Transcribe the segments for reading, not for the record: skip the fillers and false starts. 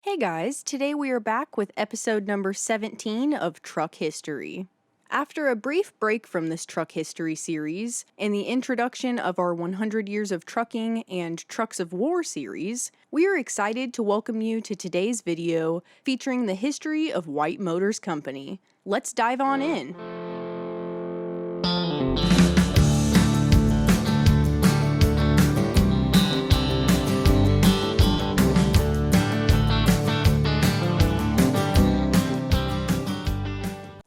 Hey guys, today we are back with episode number 17 of Truck History. After a brief break from this truck history series and the introduction of our 100 Years of Trucking and Trucks of War series, we are excited to welcome you to today's video featuring the history of White Motors Company. Let's dive on in.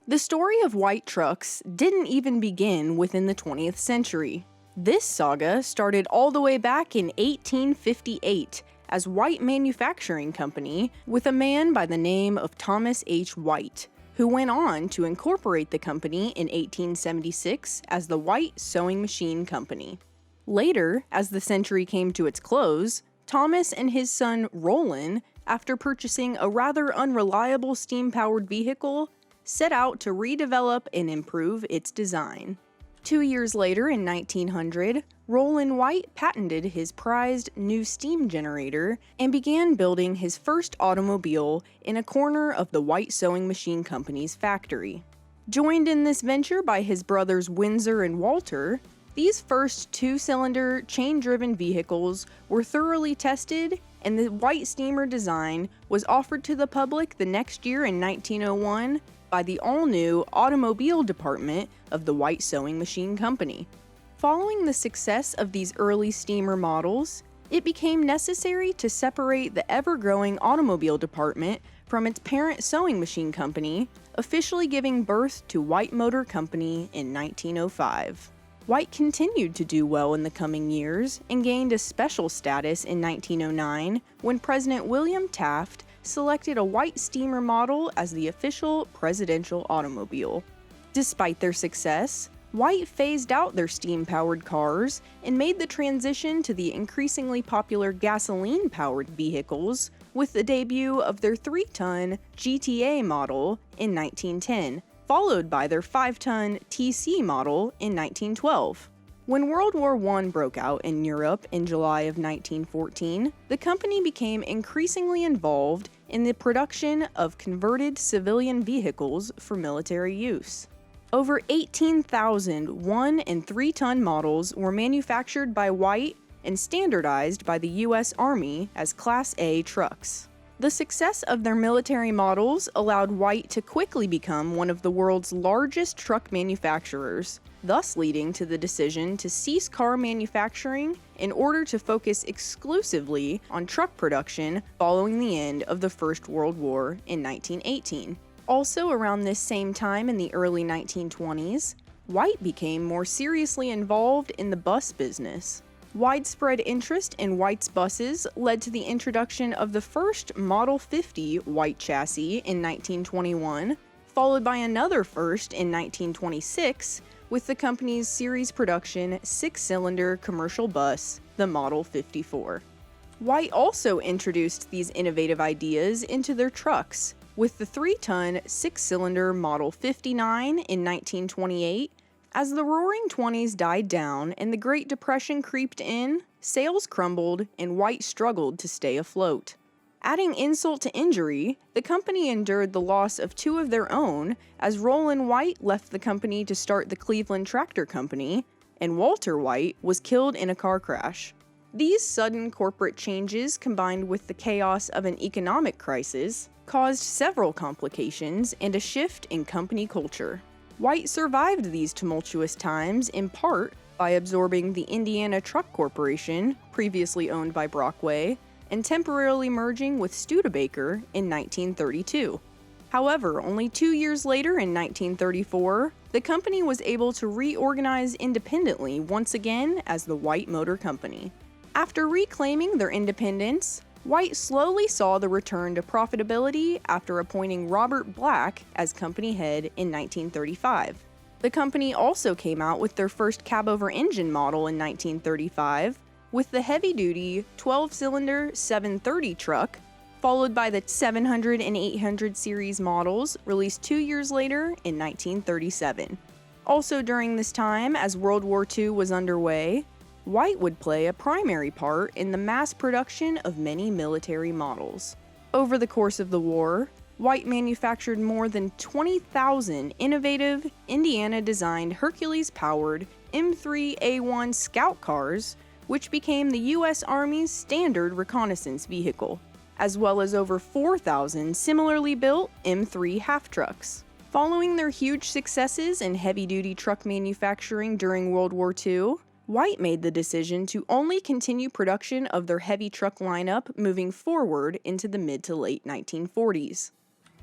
The story of White trucks didn't even begin within the 20th century. This saga started all the way back in 1858 as White Manufacturing Company with a man by the name of Thomas H. White, who went on to incorporate the company in 1876 as the White Sewing Machine Company. Later, as the century came to its close, Thomas and his son Rollin, after purchasing a rather unreliable steam-powered vehicle, set out to redevelop and improve its design. 2 years later, in 1900, Rollin White patented his prized new steam generator and began building his first automobile in a corner of the White Sewing Machine Company's factory. Joined in this venture by his brothers Windsor and Walter, these first two-cylinder, chain-driven vehicles were thoroughly tested, and the White steamer design was offered to the public the next year in 1901 by the all-new automobile department of the White Sewing Machine Company. Following the success of these early steamer models, it became necessary to separate the ever-growing automobile department from its parent sewing machine company, officially giving birth to White Motor Company in 1905. White continued to do well in the coming years and gained a special status in 1909 when President William Taft selected a White steamer model as the official presidential automobile. Despite their success, White phased out their steam-powered cars and made the transition to the increasingly popular gasoline-powered vehicles with the debut of their 3-ton GTA model in 1910, followed by their 5-ton TC model in 1912. When World War I broke out in Europe in July of 1914, the company became increasingly involved in the production of converted civilian vehicles for military use. Over 18,000 1- and 3-ton models were manufactured by White and standardized by the U.S. Army as Class A trucks. The success of their military models allowed White to quickly become one of the world's largest truck manufacturers, thus leading to the decision to cease car manufacturing in order to focus exclusively on truck production following the end of the First World War in 1918. Also around this same time in the early 1920s, White became more seriously involved in the bus business. Widespread interest in White's buses led to the introduction of the first Model 50 White chassis in 1921, followed by another first in 1926 with the company's series production 6-cylinder commercial bus, the Model 54. White also introduced these innovative ideas into their trucks, with the 3-ton 6-cylinder Model 59 in 1928. As the Roaring Twenties died down and the Great Depression creeped in, sales crumbled and White struggled to stay afloat. Adding insult to injury, the company endured the loss of 2 of their own as Rollin White left the company to start the Cleveland Tractor Company, and Walter White was killed in a car crash. These sudden corporate changes, combined with the chaos of an economic crisis, caused several complications and a shift in company culture. White survived these tumultuous times in part by absorbing the Indiana Truck Corporation, previously owned by Brockway, and temporarily merging with Studebaker in 1932. However, only 2 years later in 1934, the company was able to reorganize independently once again as the White Motor Company. After reclaiming their independence, White slowly saw the return to profitability after appointing Robert Black as company head in 1935. The company also came out with their first cab-over engine model in 1935, with the heavy-duty 12-cylinder 730 truck, followed by the 700 and 800 series models released 2 years later in 1937. Also during this time, as World War II was underway, White would play a primary part in the mass production of many military models. Over the course of the war, White manufactured more than 20,000 innovative, Indiana-designed Hercules-powered M3A1 Scout cars, which became the U.S. Army's standard reconnaissance vehicle, as well as over 4,000 similarly built M3 half-trucks. Following their huge successes in heavy-duty truck manufacturing during World War II, White made the decision to only continue production of their heavy truck lineup moving forward into the mid to late 1940s.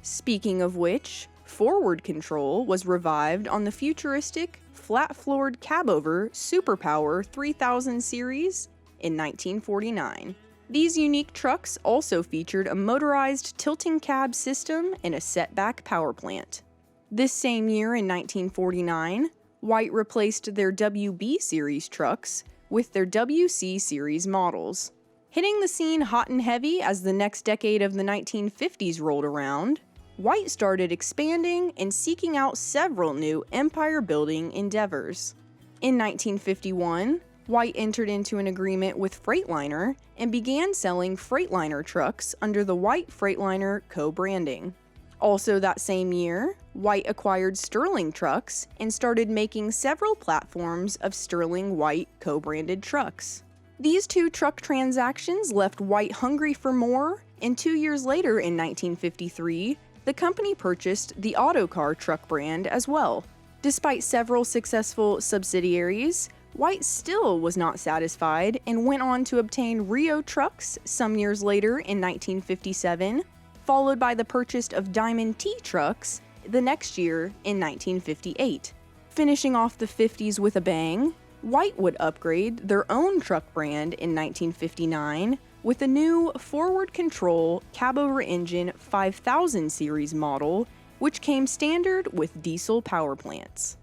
Speaking of which, forward control was revived on the futuristic, flat-floored cabover Superpower 3000 series in 1949. These unique trucks also featured a motorized tilting cab system and a setback power plant. This same year in 1949, White replaced their WB series trucks with their WC series models. Hitting the scene hot and heavy as the next decade of the 1950s rolled around, White started expanding and seeking out several new empire-building endeavors. In 1951, White entered into an agreement with Freightliner and began selling Freightliner trucks under the White Freightliner co-branding. Also that same year, White acquired Sterling Trucks and started making several platforms of Sterling White co-branded trucks. These two truck transactions left White hungry for more, and 2 years later in 1953, the company purchased the Autocar truck brand as well. Despite several successful subsidiaries, White still was not satisfied and went on to obtain Rio Trucks some years later in 1957, followed by the purchase of Diamond T Trucks the next year in 1958. Finishing off the 50s with a bang, White would upgrade their own truck brand in 1959 with a new forward control cabover engine 5000 series model, which came standard with diesel power plants.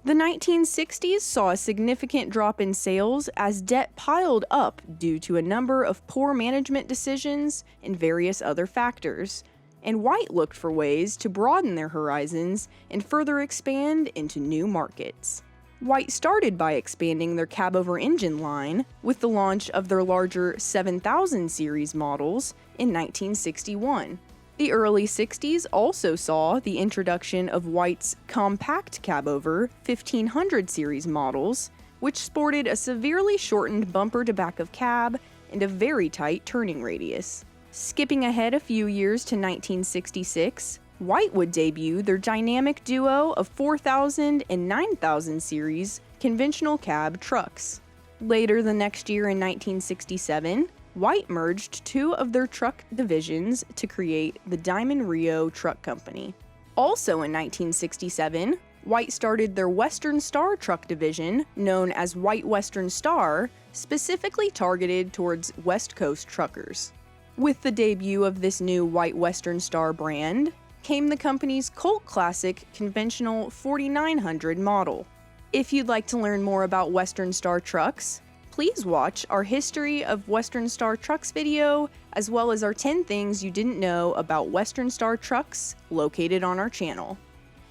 The 1960s saw a significant drop in sales as debt piled up due to a number of poor management decisions and various other factors, and White looked for ways to broaden their horizons and further expand into new markets. White started by expanding their cabover engine line with the launch of their larger 7000 series models in 1961. The early 60s also saw the introduction of White's compact cabover 1500 series models, which sported a severely shortened bumper to back of cab and a very tight turning radius. Skipping ahead a few years to 1966, White would debut their dynamic duo of 4000 and 9000 series conventional cab trucks. Later the next year in 1967, White merged two of their truck divisions to create the Diamond Rio Truck Company. Also in 1967, White started their Western Star truck division, known as White Western Star, specifically targeted towards West Coast truckers. With the debut of this new White Western Star brand, came the company's cult classic conventional 4900 model. If you'd like to learn more about Western Star trucks, please watch our History of Western Star Trucks video, as well as our 10 things you didn't know about Western Star trucks located on our channel.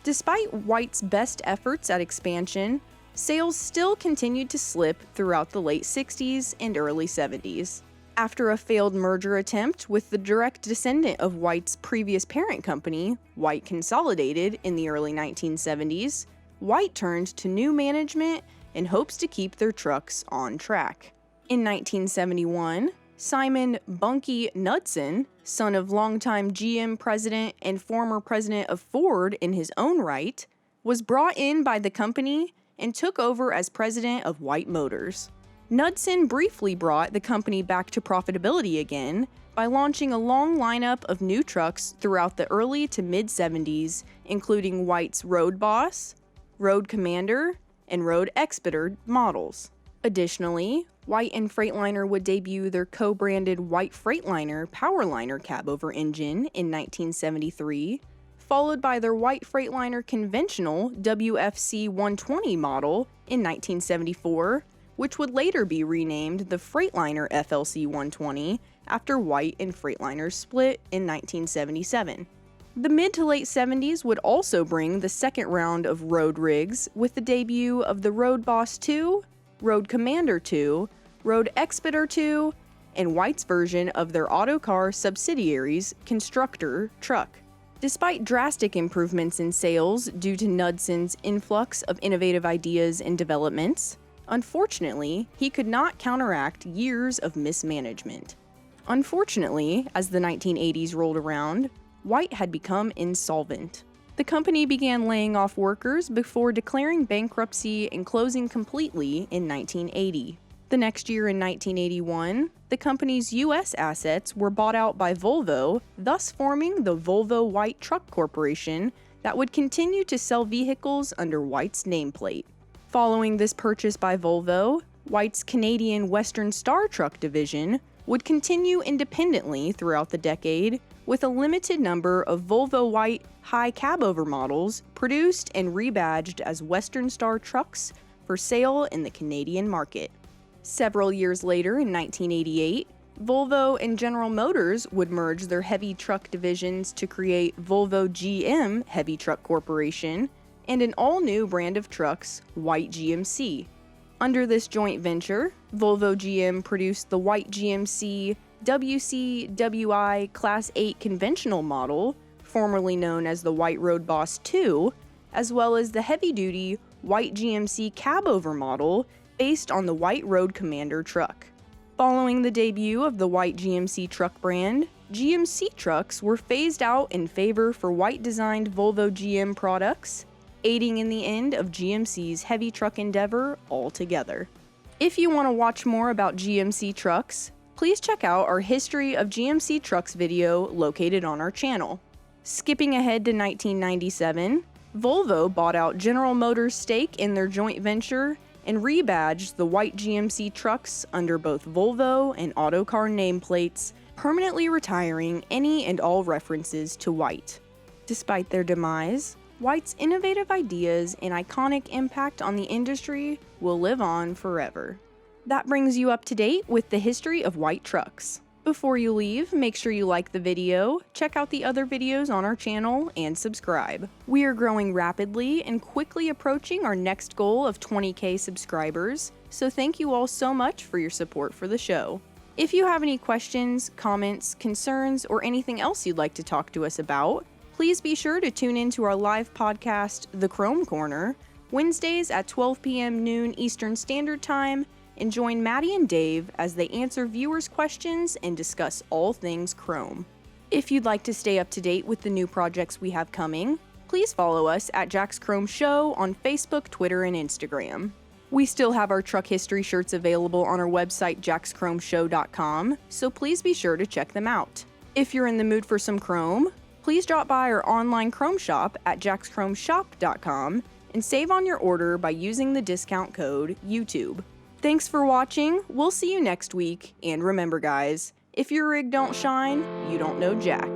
Despite White's best efforts at expansion, sales still continued to slip throughout the late 60s and early 70s. After a failed merger attempt with the direct descendant of White's previous parent company, White Consolidated, in the early 1970s, White turned to new management in hopes to keep their trucks on track. In 1971, Simon "Bunky" Knudsen, son of longtime GM president and former president of Ford in his own right, was brought in by the company and took over as president of White Motors. Knudsen briefly brought the company back to profitability again by launching a long lineup of new trucks throughout the early to mid-70s, including White's Road Boss, Road Commander, and Road Expeditor models. Additionally, White and Freightliner would debut their co-branded White Freightliner Powerliner cabover engine in 1973, followed by their White Freightliner conventional WFC 120 model in 1974, which would later be renamed the Freightliner FLC 120 after White and Freightliner split in 1977. The mid to late 70s would also bring the second round of road rigs with the debut of the Road Boss 2, Road Commander 2, Road Expeditor 2, and White's version of their Autocar subsidiary's Constructor truck. Despite drastic improvements in sales due to Knudson's influx of innovative ideas and developments, unfortunately, he could not counteract years of mismanagement. Unfortunately, as the 1980s rolled around, White had become insolvent. The company began laying off workers before declaring bankruptcy and closing completely in 1980. The next year in 1981, the company's U.S. assets were bought out by Volvo, thus forming the Volvo White Truck Corporation that would continue to sell vehicles under White's nameplate. Following this purchase by Volvo, White's Canadian Western Star Truck division would continue independently throughout the decade, with a limited number of Volvo White high cabover models produced and rebadged as Western Star trucks for sale in the Canadian market. Several years later, in 1988, Volvo and General Motors would merge their heavy truck divisions to create Volvo GM Heavy Truck Corporation and an all-new brand of trucks, White GMC. Under this joint venture, Volvo GM produced the White GMC WCWI Class 8 conventional model, formerly known as the White Road Boss 2, as well as the heavy-duty White GMC cabover model based on the White Road Commander truck. Following the debut of the White GMC truck brand, GMC trucks were phased out in favor for White-designed Volvo GM products, aiding in the end of GMC's heavy truck endeavor altogether. If you want to watch more about GMC trucks, please check out our History of GMC Trucks video located on our channel. Skipping ahead to 1997, Volvo bought out General Motors' stake in their joint venture and rebadged the White GMC trucks under both Volvo and Autocar nameplates, permanently retiring any and all references to White. Despite their demise, White's innovative ideas and iconic impact on the industry will live on forever. That brings you up to date with the history of White trucks. Before you leave, make sure you like the video, check out the other videos on our channel, and subscribe. We are growing rapidly and quickly approaching our next goal of 20K subscribers, so thank you all so much for your support for the show. If you have any questions, comments, concerns, or anything else you'd like to talk to us about, please be sure to tune in to our live podcast, The Chrome Corner, Wednesdays at 12 p.m. noon Eastern Standard Time, and join Maddie and Dave as they answer viewers' questions and discuss all things Chrome. If you'd like to stay up to date with the new projects we have coming, please follow us at Jack's Chrome Show on Facebook, Twitter, and Instagram. We still have our truck history shirts available on our website, jackschromeshow.com, so please be sure to check them out. If you're in the mood for some Chrome, please drop by our online Chrome shop at jackschromeshop.com and save on your order by using the discount code YouTube. Thanks for watching, we'll see you next week, and remember guys, if your rig don't shine, you don't know Jack.